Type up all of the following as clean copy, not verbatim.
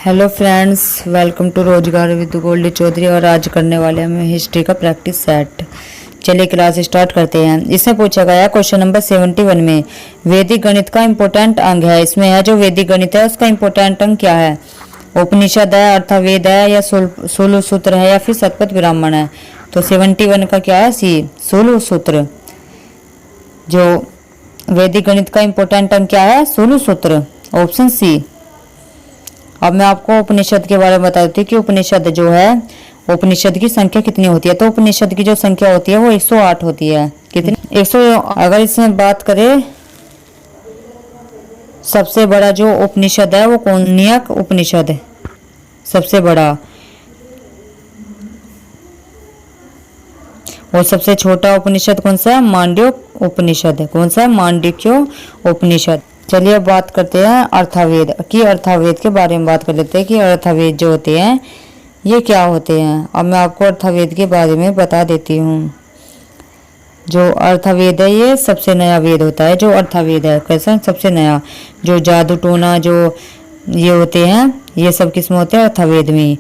Hello friends, welcome to रोजगार with Goldy Chaudhary. और आज करने वाले हम हिस्ट्री का प्रैक्टिस सेट। चलिए क्लास स्टार्ट करते हैं। इसमें पूछा गया क्वेश्चन नंबर 71 में वैदिक गणित का इम्पोर्टेंट अंग है। इसमें है जो वैदिक गणित है उसका इम्पोर्टेंट अंग क्या है। उपनिषद है, अर्थवेद है, या सूल सूत्र है, या फिर शतपथ ब्राह्मण है। तो 71 का क्या है, सी सूल सूत्र। जो वैदिक गणित का इम्पोर्टेंट अंग क्या है, सूल सूत्र, ऑप्शन सी। अब मैं आपको उपनिषद के बारे में बता देती हूँ कि उपनिषद जो है, उपनिषद की संख्या कितनी होती है। तो उपनिषद की जो संख्या होती है वो 108 होती है। कितनी, 100। अगर इसमें बात करें सबसे बड़ा जो उपनिषद है वो कौन्यक उपनिषद है, सबसे बड़ा। और सबसे छोटा उपनिषद कौन सा है, मांडव्य उपनिषद है। कौन सा है, मांडव्य उपनिषद। चलिए अब बात करते हैं अर्थवेद की। अर्थवेद के बारे में बात कर लेते हैं कि अर्थवेद जो होते हैं ये क्या होते हैं। अब मैं आपको अर्थवेद के बारे में बता देती हूँ। जो अर्थवेद है ये सबसे नया वेद होता है। जो अर्थवेद है कैसा, सबसे नया। जो जादू टोना जो ये होते हैं ये सब किसमें होते हैं, अर्थवेद में।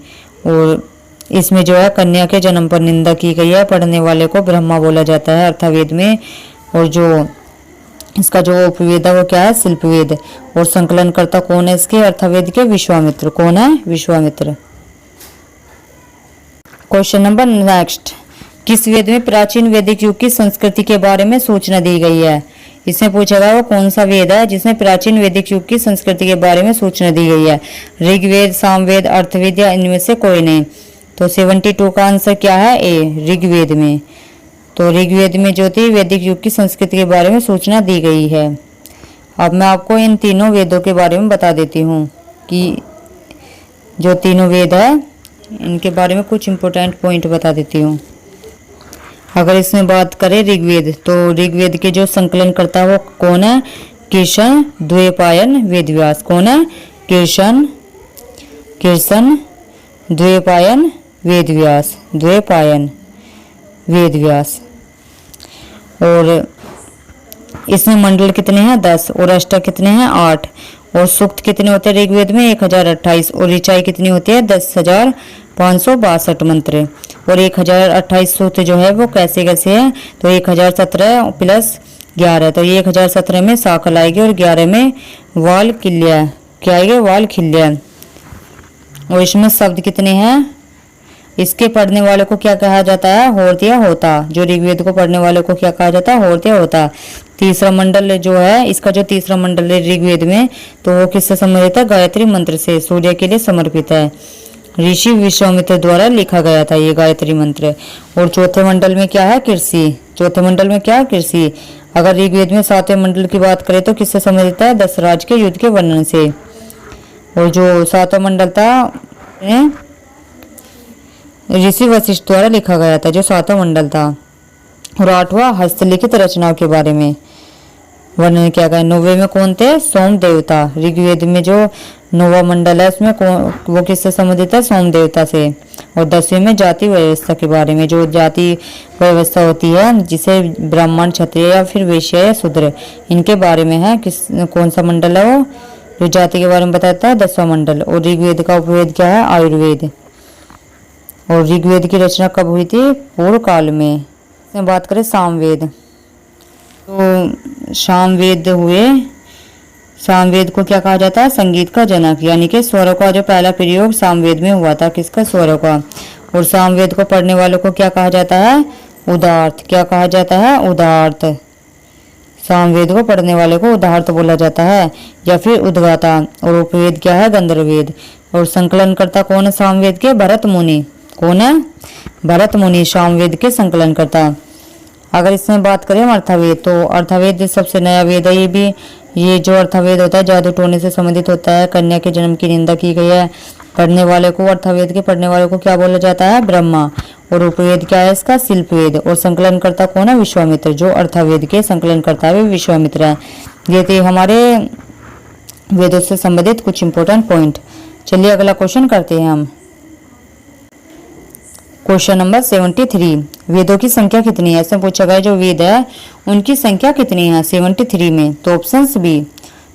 और इसमें जो है कन्या के जन्म पर निंदा की गई है। पढ़ने वाले को ब्रह्मा बोला जाता है अर्थवेद में। और जो इसका जो उपवेद है वो क्या है, शिल्पवेद। और संकलनकर्ता कौन है इसके, अर्थवेद के, विश्वामित्र। कौन है, विश्वामित्र। क्वेश्चन नंबर नेक्स्ट, किस वेद में प्राचीन वैदिक युग की संस्कृति के बारे में सूचना दी गई है। इसमें पूछा गया वो कौन सा वेद है जिसमें प्राचीन वैदिक युग की संस्कृति के बारे में सूचना दी गई है। ऋग्वेद, सामवेद, अर्थवेद, या इनमें से कोई नहीं। तो 72 का आंसर क्या है, ए, ऋग्वेद में। तो ऋग्वेद में जो थी वैदिक युग की संस्कृति के बारे में सूचना दी गई है। अब मैं आपको इन तीनों वेदों के बारे में बता देती हूँ कि जो तीनों वेद है इनके बारे में कुछ इंपॉर्टेंट पॉइंट बता देती हूँ। अगर इसमें बात करें ऋग्वेद, तो ऋग्वेद के जो संकलन करता है वो कौन है, कृष्ण द्वैपायन वेदव्यास। कौन है, कृष्ण द्वैपायन वेदव्यास, द्वैपायन वेदव्यास। और इसमें मंडल कितने हैं, 10। और अष्टक कितने हैं, 8। और सूक्त कितने होते हैं ऋग्वेद में, 1028। और ऋचाई कितनी होती है, 10,562 मंत्र। और 1028 सूक्त जो है वो कैसे कैसे है, तो 1017 प्लस 11। तो ये 1017 में साखल आएगी और 11 में वाल किल्या। क्या आएगा, वाल खिल्या। और इसमें शब्द कितने हैं, इसके पढ़ने वाले को क्या कहा जाता है, होर्त या होता। जो ऋग्वेद को पढ़ने वाले को क्या कहा जाता है, होर्त या होता। तीसरा मंडल जो है, इसका जो तीसरा मंडल है ऋग्वेद में, तो वो किससे संबंधित है, गायत्री मंत्र से, सूर्य के लिए समर्पित है। ऋषि विश्वामित्र द्वारा लिखा गया था ये गायत्री मंत्र। और चौथे मंडल में क्या है, कृषि। चौथे मंडल में क्या है, कृषि। अगर ऋग्वेद में 7वें मंडल की बात करें तो किससे संबंधित है, दशराज के युद्ध के वर्णन से। और जो 7वां मंडल था ऋषि वशिष्ठ द्वारा लिखा गया था, जो 7वां मंडल था। और 8वां हस्तलिखित रचनाओं के बारे में वर्णन किया गया। 9वें में कौन थे, सोम देवता। ऋग्वेद में जो 9वां मंडल है उसमें वो किससे संबंधित है, सोम देवता से। और 10वें में जाति व्यवस्था के बारे में, जो जाति व्यवस्था होती है जिसे ब्राह्मण, क्षत्रिय या फिर वैश्य या शूद्र, इनके बारे में है। कौन सा मंडल है वो, जो जाति के बारे में बताता है, 10वां मंडल। और ऋग्वेद का उपवेद क्या है, आयुर्वेद। और ऋग्वेद की रचना कब हुई थी, पूर्व काल में। बात करें सामवेद, तो सामवेद हुए, सामवेद को क्या कहा जाता है, संगीत का जनक। यानी कि स्वरों का जो पहला प्रयोग सामवेद में हुआ था, किसका, स्वरों का। और सामवेद को पढ़ने वालों को क्या कहा जाता है, उदार्थ। क्या कहा जाता है, उदार्थ। सामवेद को पढ़ने वाले को उदाहर्थ बोला जाता है, या फिर उद्गाता। और उपवेद क्या है, गंधर्ववेद। और संकलनकर्ता कौन है सामवेद के, भरत मुनि। कौन है, भरत मुनि सामवेद के संकलन करता। अगर इसमें बात करें अर्थवेद, तो अर्थवेद सबसे नया वेद है। ये भी, ये जो अर्थवेद होता है जादू टोने से संबंधित होता है। कन्या के जन्म की निंदा की गई है। पढ़ने वाले को, अर्थवेद के पढ़ने वाले को क्या बोला जाता है, ब्रह्मा। और उपवेद क्या है इसका, शिल्पवेद। और संकलन करता कौन है, विश्वामित्र। जो अर्थवेद के संकलन करता है विश्वामित्र है। ये थे हमारे वेदों से संबंधित कुछ इंपॉर्टेंट पॉइंट। चलिए अगला क्वेश्चन करते हैं हम। क्वेश्चन नंबर 73, वेदों की संख्या कितनी है। इसमें पूछा गया जो वेद है उनकी संख्या कितनी है 73 में। तो ऑप्शन बी।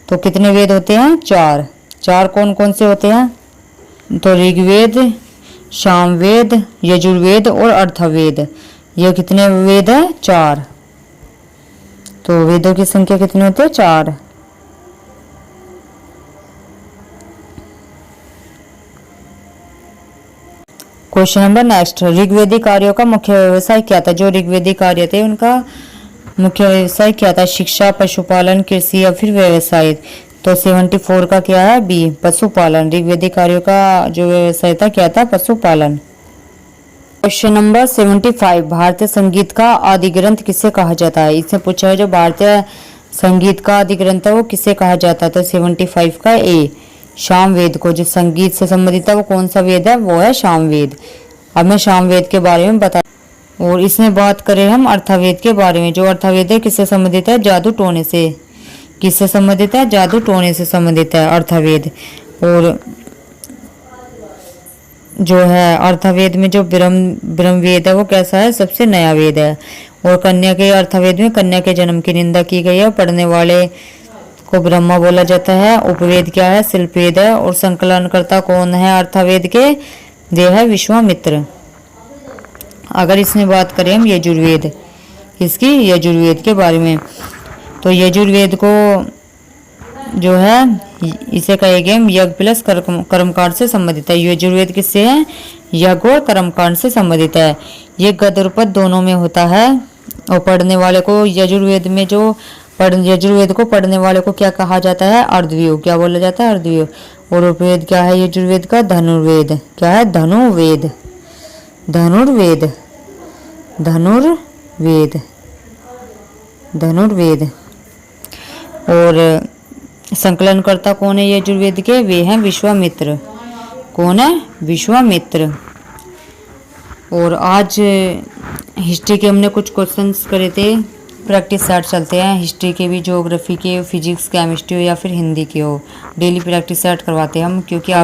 तो कितने वेद होते हैं, 4। 4 कौन कौन से होते हैं, तो ऋग्वेद, सामवेद, यजुर्वेद और अर्थवेद, ये कितने वेद है? 4। तो वेदों की संख्या कितनी होती है? 4। क्वेश्चन नंबर नेक्स्ट, ऋग्वेदिक आर्यों का मुख्य व्यवसाय क्या था? जो ऋग्वेदिक आर्य थे उनका मुख्य व्यवसाय क्या था? शिक्षा, पशुपालन, कृषि या फिर व्यवसाय? तो 74 का क्या है? बी, पशुपालन। ऋग्वेदिक आर्यों का जो व्यवसाय था क्या था? पशुपालन। क्वेश्चन नंबर 75, भारतीय संगीत का आदि ग्रंथ किसे कहा जाता है? इससे पूछा है जो भारतीय संगीत का आदि ग्रंथ है वो किसे कहा जाता है? तो 75 का ए, सामवेद को। जो संगीत से संबंधित है वो कौन सा वेद है? वो है सामवेद। अब मैं सामवेद के बारे में बता, और इसमें बात करें हम अर्थवेद के बारे में। जो अर्थवेद है किससे संबंधित है? जादू टोने से। किससे संबंधित है? जादू टोने से संबंधित है अर्थवेद। और जो है अर्थवेद में जो ब्रह्म वेद है वो कैसा है? सबसे नया वेद है। और कन्या के अर्थवेद में कन्या के जन्म की निंदा की गई है। पढ़ने वाले को ब्रह्मा बोला जाता है। उपवेद क्या है? शिल्पवेद है। और संकलनकर्ता कौन है अर्थवेद के? ये है विश्वामित्र। अगर इसमें बात करें हम यजुर्वेद, इसकी यजुर्वेद के बारे में, तो यजुर्वेद को जो है इसे कहेंगे हम यज्ञ प्लस कर्मकांड से संबंधित है। यजुर्वेद किससे है? यज्ञ और कर्मकांड से संबंधित है। ये गद्य और पद्य दोनों में होता है। और पढ़ने वाले को यजुर्वेद में जो यजुर्वेद को पढ़ने वाले को क्या कहा जाता है? अर्धव्यू। क्या बोला जाता है? अर्धव्यू। और उपवेद क्या है यजुर्वेद का? धनुर्वेद। क्या है? धनुर्वेद। धनुर्वेद। धनुर्वेद। धनुर्वेद। और संकलनकर्ता कौन है यजुर्वेद के? वे हैं विश्वामित्र। कौन है? विश्वामित्र। और आज हिस्ट्री के हमने कुछ क्वेश्चंस करे थे। प्रैक्टिस सेट चलते हैं हिस्ट्री के भी, ज्योग्राफी के, फिजिक्स, केमिस्ट्री हो या फिर हिंदी के हो। डेली प्रैक्टिस सेट करवाते हैं हम, क्योंकि आप